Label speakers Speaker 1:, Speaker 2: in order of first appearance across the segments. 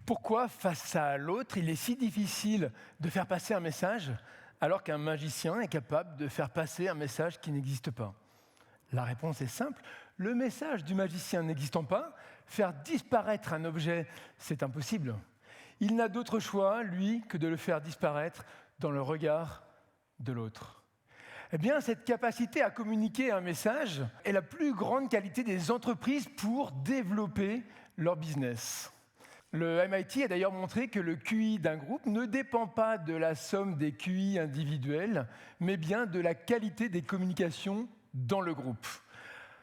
Speaker 1: Pourquoi, face à l'autre, il est si difficile de faire passer un message alors qu'un magicien est capable de faire passer un message qui n'existe pas? La réponse est simple. Le message du magicien n'existant pas, faire disparaître un objet, c'est impossible. Il n'a d'autre choix, lui, que de le faire disparaître dans le regard de l'autre. Eh bien, cette capacité à communiquer un message est la plus grande qualité des entreprises pour développer leur business. Le MIT a d'ailleurs montré que le QI d'un groupe ne dépend pas de la somme des QI individuels, mais bien de la qualité des communications dans le groupe.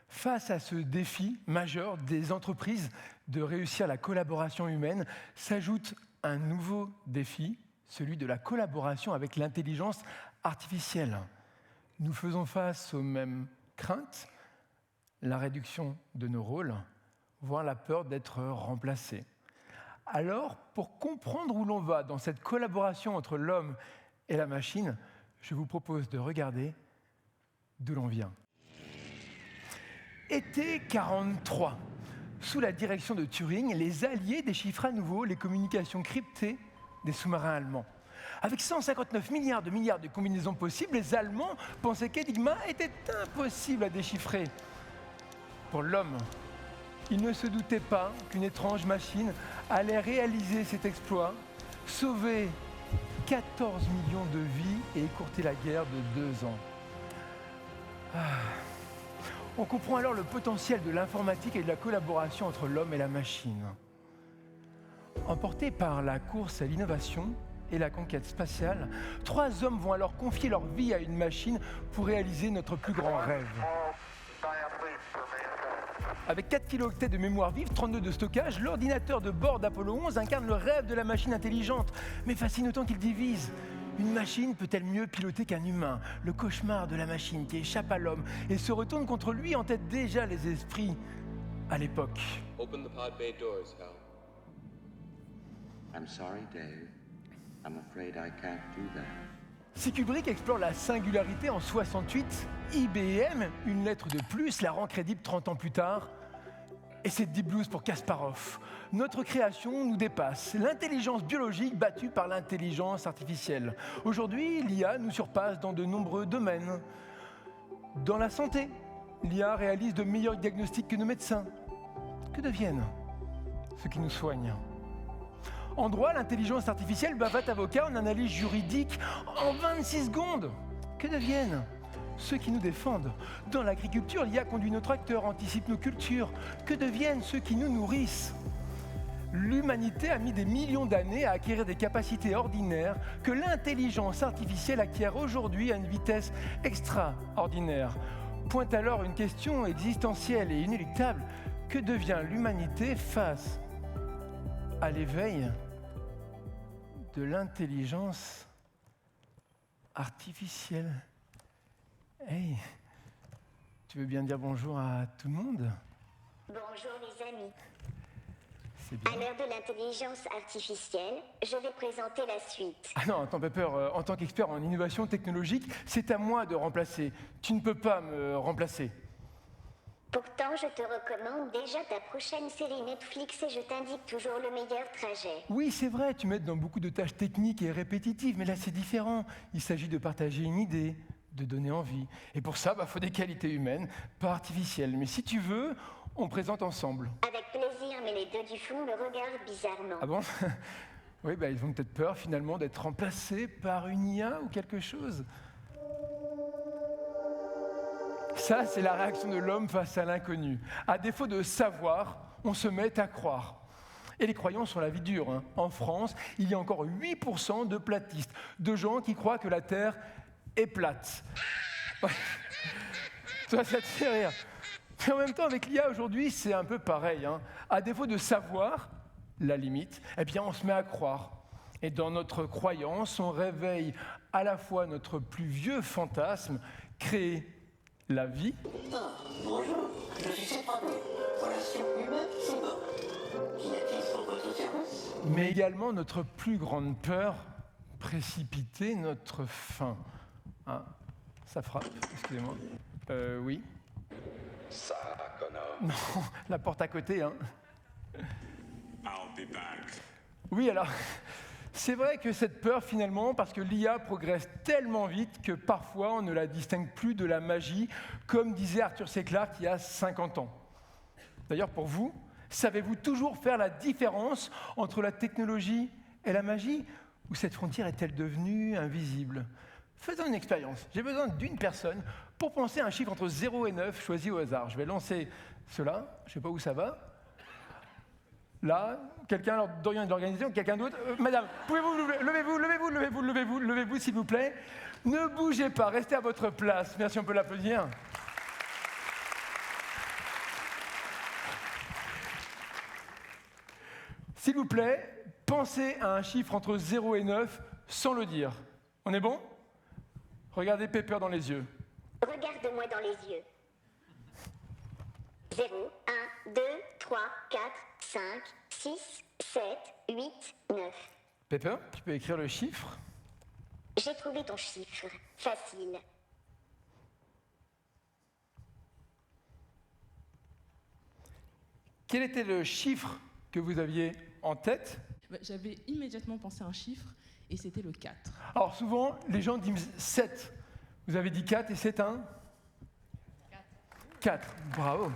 Speaker 1: Face à ce défi majeur des entreprises de réussir la collaboration humaine, s'ajoute un nouveau défi, celui de la collaboration avec l'intelligence artificielle. Nous faisons face aux mêmes craintes, la réduction de nos rôles, voire la peur d'être remplacés. Alors, pour comprendre où l'on va dans cette collaboration entre l'homme et la machine, je vous propose de regarder d'où l'on vient. Été 1943, sous la direction de Turing, les Alliés déchiffrent à nouveau les communications cryptées des sous-marins allemands. Avec 159 milliards de combinaisons possibles, les Allemands pensaient qu'Enigma était impossible à déchiffrer. Pour l'homme, ils ne se doutaient pas qu'une étrange machine allait réaliser cet exploit, sauver 14 millions de vies et écourter la guerre de 2 ans. On comprend alors le potentiel de l'informatique et de la collaboration entre l'homme et la machine. Emportés par la course à l'innovation et la conquête spatiale, 3 hommes vont alors confier leur vie à une machine pour réaliser notre plus grand rêve. Avec 4 kilooctets de mémoire vive, 32 de stockage, l'ordinateur de bord d'Apollo 11 incarne le rêve de la machine intelligente, mais fascine autant qu'il divise. Une machine peut-elle mieux piloter qu'un humain? Le cauchemar de la machine qui échappe à l'homme et se retourne contre lui entête déjà les esprits à l'époque.
Speaker 2: Open the pod bay doors, Hal.
Speaker 3: I'm sorry, Dave. I'm afraid I can't do that.
Speaker 1: Si Kubrick explore la singularité en 68, IBM, une lettre de plus, la rend crédible 30 ans plus tard. Et c'est Deep Blues pour Kasparov. Notre création nous dépasse. L'intelligence biologique battue par l'intelligence artificielle. Aujourd'hui, l'IA nous surpasse dans de nombreux domaines. Dans la santé, l'IA réalise de meilleurs diagnostics que nos médecins. Que deviennent ceux qui nous soignent? En droit, l'intelligence artificielle bavate avocat en analyse juridique en 26 secondes. Que deviennent ceux qui nous défendent? Dans l'agriculture, l'IA conduit nos tracteurs, anticipe nos cultures. Que deviennent ceux qui nous nourrissent? L'humanité a mis des millions d'années à acquérir des capacités ordinaires que l'intelligence artificielle acquiert aujourd'hui à une vitesse extraordinaire. Pointe alors une question existentielle et inéluctable. Que devient l'humanité face à l'éveil de l'intelligence artificielle? Hey, tu veux bien dire bonjour à tout le monde?
Speaker 4: Bonjour les amis.
Speaker 1: C'est bien.
Speaker 4: À l'heure de l'intelligence artificielle, je vais présenter la suite.
Speaker 1: Ah non, attends Pepper, en tant qu'expert en innovation technologique, c'est à moi de remplacer. Tu ne peux pas me remplacer.
Speaker 4: Pourtant, je te recommande déjà ta prochaine série Netflix et je t'indique toujours le meilleur trajet.
Speaker 1: Oui, c'est vrai, tu m'aides dans beaucoup de tâches techniques et répétitives, mais là c'est différent. Il s'agit de partager une idée, de donner envie. Et pour ça, faut des qualités humaines, pas artificielles. Mais si tu veux, on présente ensemble.
Speaker 4: Avec plaisir, mais les deux du fond me regardent bizarrement.
Speaker 1: Ah bon? Oui, ils ont peut-être peur finalement d'être remplacés par une IA ou quelque chose. Ça, c'est la réaction de l'homme face à l'inconnu. À défaut de savoir, on se met à croire. Et les croyants sont la vie dure. En France, il y a encore 8% de platistes, de gens qui croient que la Terre est plate. Ouais. Ça te fait rire. Mais en même temps, avec l'IA aujourd'hui, c'est un peu pareil. À défaut de savoir la limite, eh bien, on se met à croire. Et dans notre croyance, on réveille à la fois notre plus vieux fantasme, créer la vie.
Speaker 5: Bonjour, je suis Soprano. Relation humaine, c'est bon. Qu'y a-t-il sur votre service?
Speaker 1: Mais également notre plus grande peur, précipiter notre fin. Ça frappe, excusez-moi. Oui.
Speaker 2: Ça, connard.
Speaker 1: Non, la porte à côté,
Speaker 6: I'll be back.
Speaker 1: Oui, alors, c'est vrai que cette peur, finalement, parce que l'IA progresse tellement vite que parfois on ne la distingue plus de la magie, comme disait Arthur C. Clarke il y a 50 ans. D'ailleurs, pour vous, savez-vous toujours faire la différence entre la technologie et la magie? Ou cette frontière est-elle devenue invisible? Faisons une expérience. J'ai besoin d'une personne pour penser à un chiffre entre 0 et 9 choisi au hasard. Je vais lancer cela, je ne sais pas où ça va. Là, quelqu'un, alors Dorian de l'organisation, quelqu'un d'autre. Madame, pouvez-vous levez-vous, s'il vous plaît. Ne bougez pas, restez à votre place. Merci, on peut l'applaudir. S'il vous plaît, pensez à un chiffre entre 0 et 9 sans le dire. On est bon? Regardez Pepper dans les yeux.
Speaker 4: Regarde-moi dans les yeux. 0, 1, 2, 3, 4, 5, 6, 7, 8, 9.
Speaker 1: Pepper, tu peux écrire le chiffre?
Speaker 4: J'ai trouvé ton chiffre. Facile.
Speaker 1: Quel était le chiffre que vous aviez en tête?
Speaker 6: J'avais immédiatement pensé à un chiffre, et c'était le 4.
Speaker 1: Alors souvent, les gens disent 7. Vous avez dit 4 et c'est un 4. Bravo.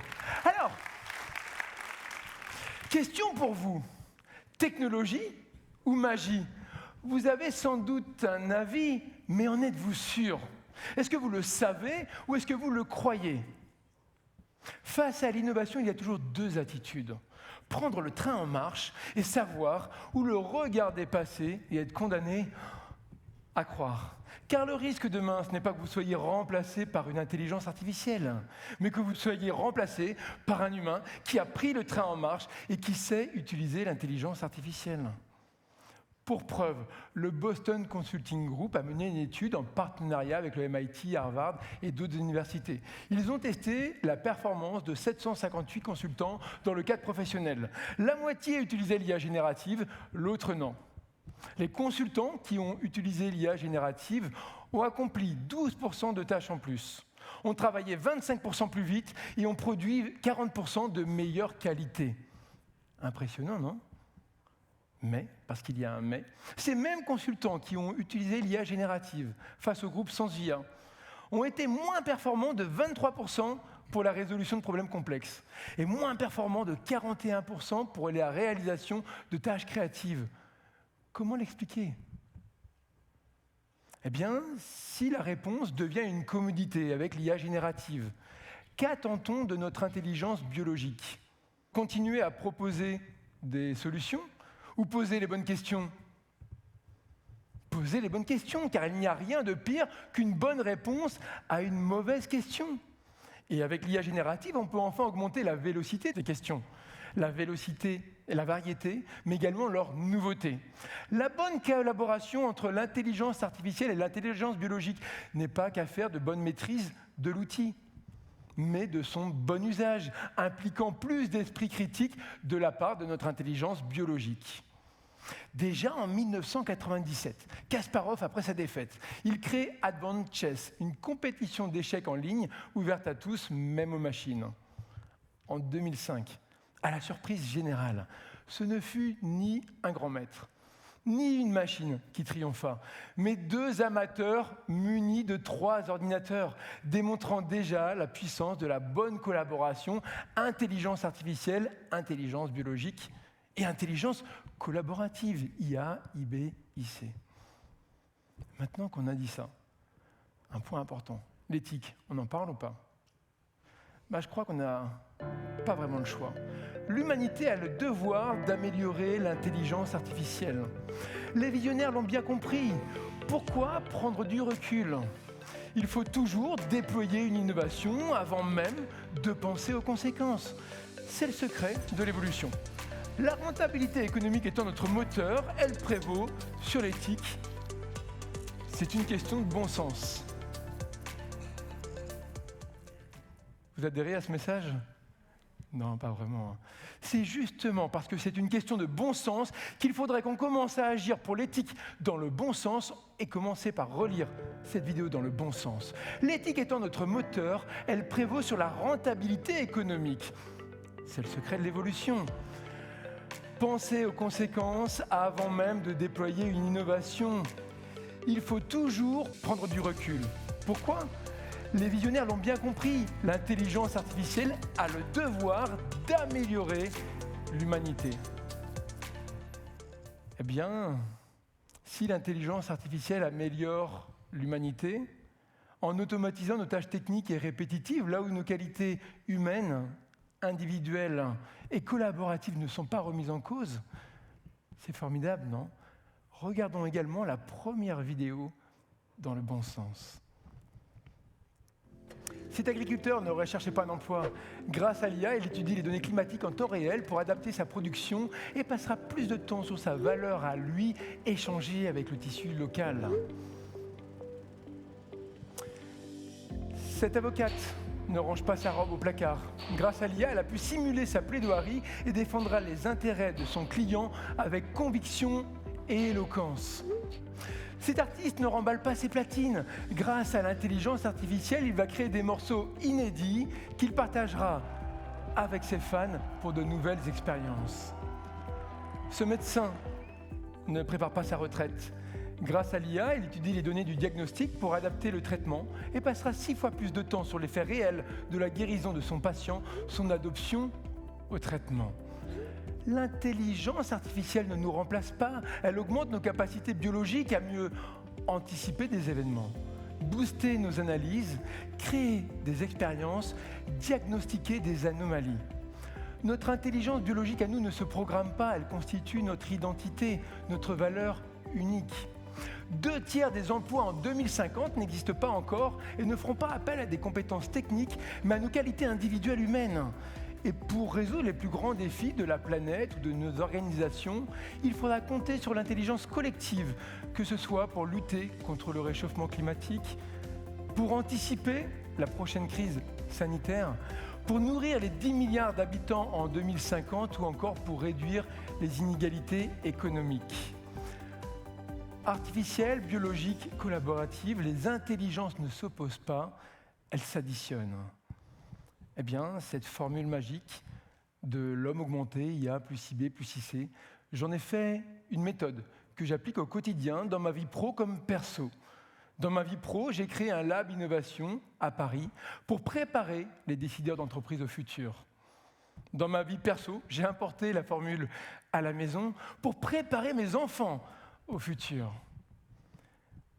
Speaker 1: Alors, question pour vous. Technologie ou magie? Vous avez sans doute un avis, mais en êtes-vous sûr? Est-ce que vous le savez ou est-ce que vous le croyez? Face à l'innovation, il y a toujours deux attitudes. Prendre le train en marche et savoir ou le regarder passer et être condamné à croire. Car le risque demain, ce n'est pas que vous soyez remplacé par une intelligence artificielle, mais que vous soyez remplacé par un humain qui a pris le train en marche et qui sait utiliser l'intelligence artificielle. Pour preuve, le Boston Consulting Group a mené une étude en partenariat avec le MIT, Harvard et d'autres universités. Ils ont testé la performance de 758 consultants dans le cadre professionnel. La moitié utilisait l'IA générative, l'autre non. Les consultants qui ont utilisé l'IA générative ont accompli 12% de tâches en plus, ont travaillé 25% plus vite et ont produit 40% de meilleure qualité. Impressionnant, non ? Mais, parce qu'il y a un mais, ces mêmes consultants qui ont utilisé l'IA générative face au groupe sans IA ont été moins performants de 23% pour la résolution de problèmes complexes et moins performants de 41% pour la réalisation de tâches créatives. Comment l'expliquer? Eh bien, si la réponse devient une commodité avec l'IA générative, qu'attend-on de notre intelligence biologique? Continuer à proposer des solutions ou poser les bonnes questions? Poser les bonnes questions, car il n'y a rien de pire qu'une bonne réponse à une mauvaise question. Et avec l'IA générative, on peut enfin augmenter la vélocité des questions. La vélocité et la variété, mais également leur nouveauté. La bonne collaboration entre l'intelligence artificielle et l'intelligence biologique n'est pas qu'affaire de bonne maîtrise de l'outil, mais de son bon usage, impliquant plus d'esprit critique de la part de notre intelligence biologique. Déjà en 1997, Kasparov, après sa défaite, il crée Advanced Chess, une compétition d'échecs en ligne ouverte à tous, même aux machines. En 2005, à la surprise générale, ce ne fut ni un grand maître, ni une machine qui triompha, mais deux amateurs munis de 3 ordinateurs, démontrant déjà la puissance de la bonne collaboration, intelligence artificielle, intelligence biologique et intelligence collaborative, IA, IB, IC. Maintenant qu'on a dit ça, un point important, l'éthique, on en parle ou pas? Je crois qu'on n'a pas vraiment le choix. L'humanité a le devoir d'améliorer l'intelligence artificielle. Les visionnaires l'ont bien compris. Pourquoi prendre du recul? Il faut toujours déployer une innovation avant même de penser aux conséquences. C'est le secret de l'évolution. La rentabilité économique étant notre moteur, elle prévaut sur l'éthique. C'est une question de bon sens. Vous adhérez à ce message? Non, pas vraiment. C'est justement parce que c'est une question de bon sens qu'il faudrait qu'on commence à agir pour l'éthique dans le bon sens et commencer par relire cette vidéo dans le bon sens. L'éthique étant notre moteur, elle prévaut sur la rentabilité économique. C'est le secret de l'évolution. Pensez aux conséquences avant même de déployer une innovation. Il faut toujours prendre du recul. Pourquoi ? Les visionnaires l'ont bien compris, l'intelligence artificielle a le devoir d'améliorer l'humanité. Eh bien, si l'intelligence artificielle améliore l'humanité, en automatisant nos tâches techniques et répétitives, là où nos qualités humaines, individuelles et collaboratives ne sont pas remises en cause, c'est formidable, non ? Regardons également la première vidéo dans le bon sens. Cet agriculteur ne recherchait pas un emploi. Grâce à l'IA, il étudie les données climatiques en temps réel pour adapter sa production et passera plus de temps sur sa valeur à lui, échangée avec le tissu local. Cette avocate ne range pas sa robe au placard. Grâce à l'IA, elle a pu simuler sa plaidoirie et défendra les intérêts de son client avec conviction et éloquence. Cet artiste ne remballe pas ses platines. Grâce à l'intelligence artificielle, il va créer des morceaux inédits qu'il partagera avec ses fans pour de nouvelles expériences. Ce médecin ne prépare pas sa retraite. Grâce à l'IA, il étudie les données du diagnostic pour adapter le traitement et passera 6 fois plus de temps sur l'effet réel de la guérison de son patient, son adoption au traitement. L'intelligence artificielle ne nous remplace pas, elle augmente nos capacités biologiques à mieux anticiper des événements, booster nos analyses, créer des expériences, diagnostiquer des anomalies. Notre intelligence biologique à nous ne se programme pas, elle constitue notre identité, notre valeur unique. 2/3 des emplois en 2050 n'existent pas encore et ne feront pas appel à des compétences techniques, mais à nos qualités individuelles humaines. Et pour résoudre les plus grands défis de la planète ou de nos organisations, il faudra compter sur l'intelligence collective, que ce soit pour lutter contre le réchauffement climatique, pour anticiper la prochaine crise sanitaire, pour nourrir les 10 milliards d'habitants en 2050 ou encore pour réduire les inégalités économiques. Artificielle, biologique, collaborative, les intelligences ne s'opposent pas, elles s'additionnent. Eh bien, cette formule magique de l'homme augmenté, IA plus IB plus IC, j'en ai fait une méthode que j'applique au quotidien dans ma vie pro comme perso. Dans ma vie pro, j'ai créé un lab innovation à Paris pour préparer les décideurs d'entreprise au futur. Dans ma vie perso, j'ai importé la formule à la maison pour préparer mes enfants au futur.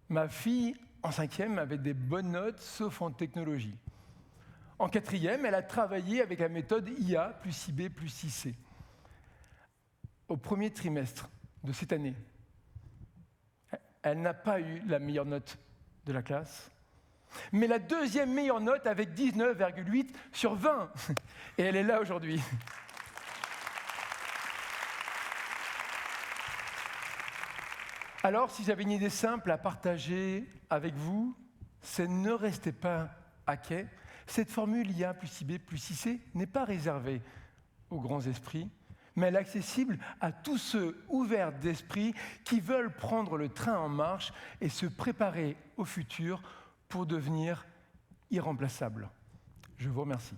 Speaker 1: Ma fille, en 5e, avait des bonnes notes, sauf en technologie. En 4e, elle a travaillé avec la méthode IA plus IB plus IC. Au premier trimestre de cette année, elle n'a pas eu la meilleure note de la classe, mais la 2e meilleure note avec 19,8 sur 20. Et elle est là aujourd'hui. Alors, si j'avais une idée simple à partager avec vous, c'est ne restez pas à quai. Cette formule IA plus IB plus IC n'est pas réservée aux grands esprits, mais elle est accessible à tous ceux ouverts d'esprit qui veulent prendre le train en marche et se préparer au futur pour devenir irremplaçables. Je vous remercie.